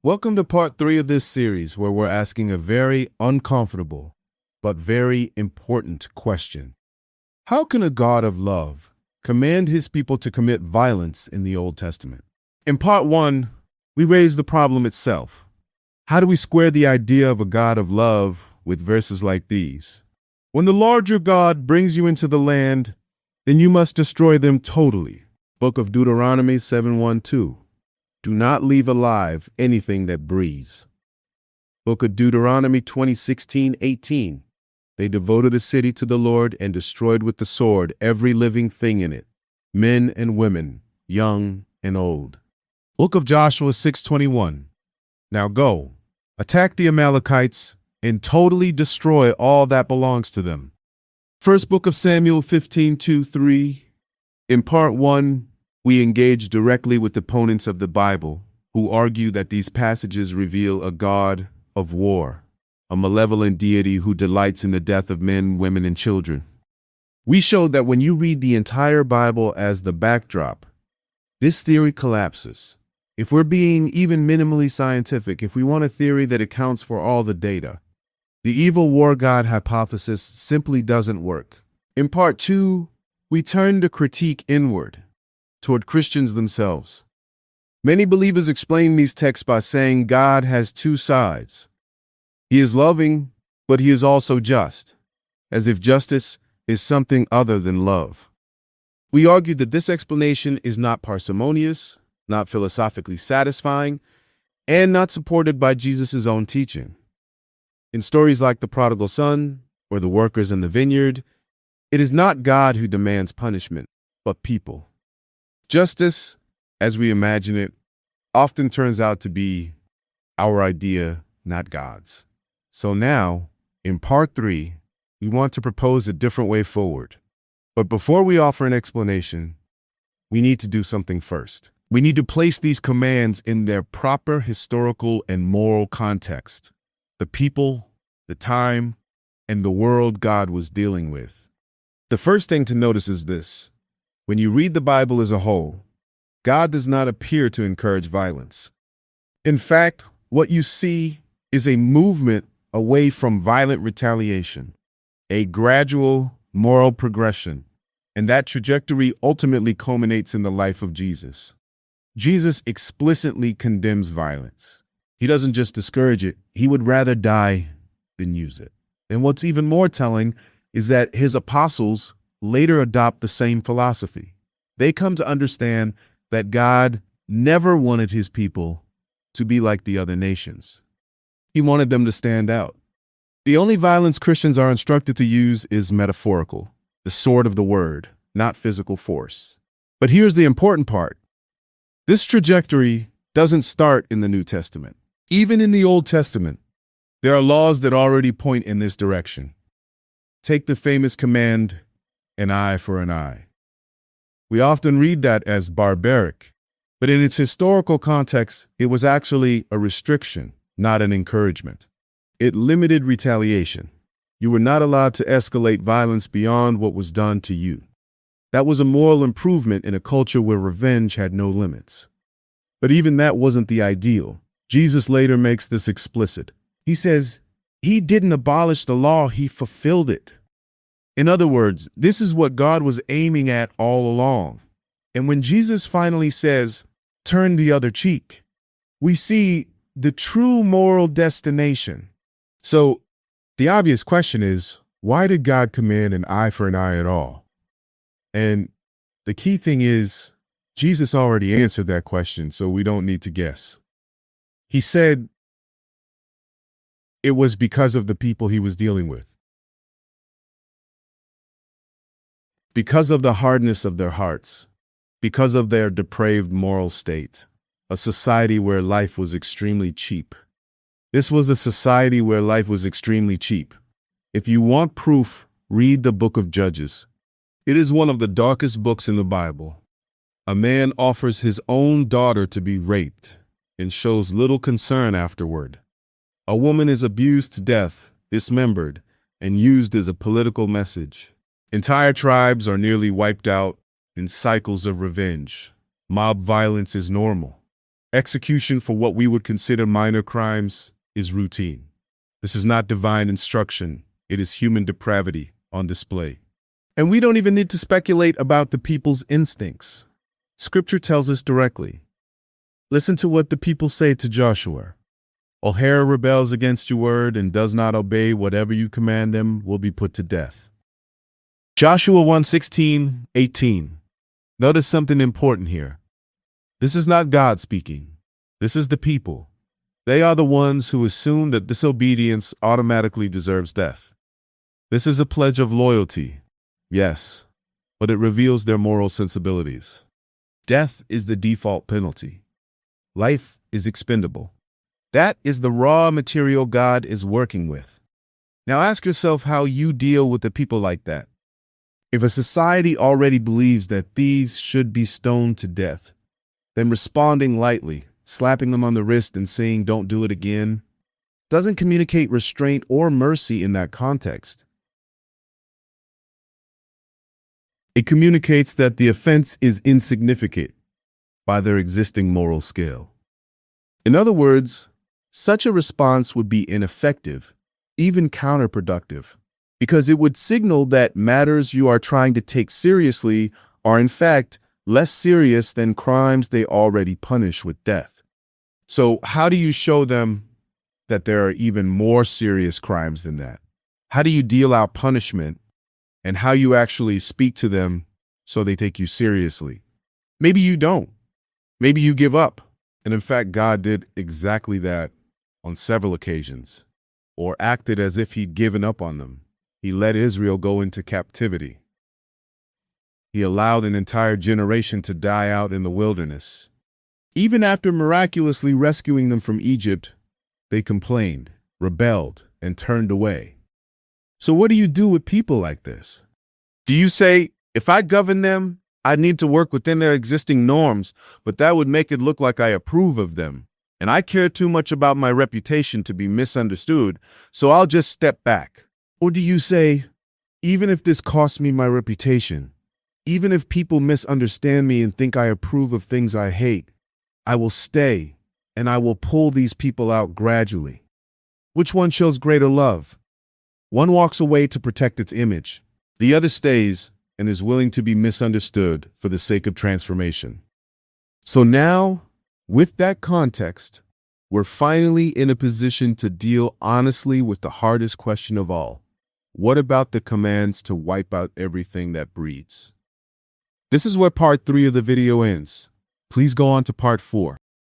Welcome to part 3 of this series where we're asking a very uncomfortable but very important question. How can a God of love command his people to commit violence in the Old Testament? In part 1, we raised the problem itself. How do we square the idea of a God of love with verses like these? When the Lord your God brings you into the land, then you must destroy them totally. Book of Deuteronomy 7:1-2. Do not leave alive anything that breathes. Book of Deuteronomy 20:16-18. They devoted a city to the Lord and destroyed with the sword every living thing in it, men and women, young and old. Book of Joshua 6:21. Now go, attack the Amalekites and totally destroy all that belongs to them. First Book of Samuel 15:2-3. In part 1, we engage directly with opponents of the Bible who argue that these passages reveal a God of war, a malevolent deity who delights in the death of men, women, and children. We showed that when you read the entire Bible as the backdrop, this theory collapses. If we're being even minimally scientific, if we want a theory that accounts for all the data, the evil war god hypothesis simply doesn't work. In part 2, we turn the critique inward, toward Christians themselves. Many believers explain these texts by saying God has two sides. He is loving, but he is also just, as if justice is something other than love. We argued that this explanation is not parsimonious, not philosophically satisfying, and not supported by Jesus' own teaching. In stories like the prodigal son or the workers in the vineyard, it is not God who demands punishment, but people. Justice, as we imagine it, often turns out to be our idea, not God's. So now, in part 3, we want to propose a different way forward. But before we offer an explanation, we need to do something first. We need to place these commands in their proper historical and moral context. The people, the time, and the world God was dealing with. The first thing to notice is this. When you read the Bible as a whole, God does not appear to encourage violence. In fact, what you see is a movement away from violent retaliation, a gradual moral progression, and that trajectory ultimately culminates in the life of Jesus. Jesus explicitly condemns violence. He doesn't just discourage it, he would rather die than use it. And what's even more telling is that his apostles later adopt the same philosophy. They come to understand that God never wanted his people to be like the other nations. He wanted them to stand out. The only violence Christians are instructed to use is metaphorical, the sword of the word, not physical force. But here's the important part. This trajectory doesn't start in the New Testament. Even in the Old Testament, there are laws that already point in this direction. Take the famous command, an eye for an eye. We often read that as barbaric, but in its historical context, it was actually a restriction, not an encouragement. It limited retaliation. You were not allowed to escalate violence beyond what was done to you. That was a moral improvement in a culture where revenge had no limits. But even that wasn't the ideal. Jesus later makes this explicit. He says, he didn't abolish the law, he fulfilled it. In other words, this is what God was aiming at all along. And when Jesus finally says, turn the other cheek, we see the true moral destination. So the obvious question is, why did God command an eye for an eye at all? And the key thing is, Jesus already answered that question, so we don't need to guess. He said it was because of the people he was dealing with. Because of the hardness of their hearts, because of their depraved moral state, a society where life was extremely cheap. This was a society where life was extremely cheap. If you want proof, read the book of Judges. It is one of the darkest books in the Bible. A man offers his own daughter to be raped and shows little concern afterward. A woman is abused to death, dismembered, and used as a political message. Entire tribes are nearly wiped out in cycles of revenge. Mob violence is normal. Execution for what we would consider minor crimes is routine. This is not divine instruction. It is human depravity on display. And we don't even need to speculate about the people's instincts. Scripture tells us directly. Listen to what the people say to Joshua. Whoever rebels against your word and does not obey whatever you command them will be put to death. Joshua 1:16-18. Notice something important here. This is not God speaking. This is the people. They are the ones who assume that disobedience automatically deserves death. This is a pledge of loyalty, yes, but it reveals their moral sensibilities. Death is the default penalty. Life is expendable. That is the raw material God is working with. Now ask yourself how you deal with the people like that. If a society already believes that thieves should be stoned to death, then responding lightly, slapping them on the wrist and saying don't do it again, doesn't communicate restraint or mercy in that context. It communicates that the offense is insignificant by their existing moral scale. In other words, such a response would be ineffective, even counterproductive, because it would signal that matters you are trying to take seriously are in fact less serious than crimes they already punish with death. So how do you show them that there are even more serious crimes than that? How do you deal out punishment and how you actually speak to them so they take you seriously? Maybe you don't. Maybe you give up. And in fact, God did exactly that on several occasions, or acted as if he'd given up on them. He let Israel go into captivity. He allowed an entire generation to die out in the wilderness. Even after miraculously rescuing them from Egypt, they complained, rebelled, and turned away. So what do you do with people like this? Do you say, if I govern them, I need to work within their existing norms, but that would make it look like I approve of them, and I care too much about my reputation to be misunderstood, so I'll just step back? Or do you say, even if this costs me my reputation, even if people misunderstand me and think I approve of things I hate, I will stay and I will pull these people out gradually? Which one shows greater love? One walks away to protect its image. The other stays and is willing to be misunderstood for the sake of transformation. So now, with that context, we're finally in a position to deal honestly with the hardest question of all. What about the commands to wipe out everything that breathes? This is where part 3 of the video ends. Please go on to part 4.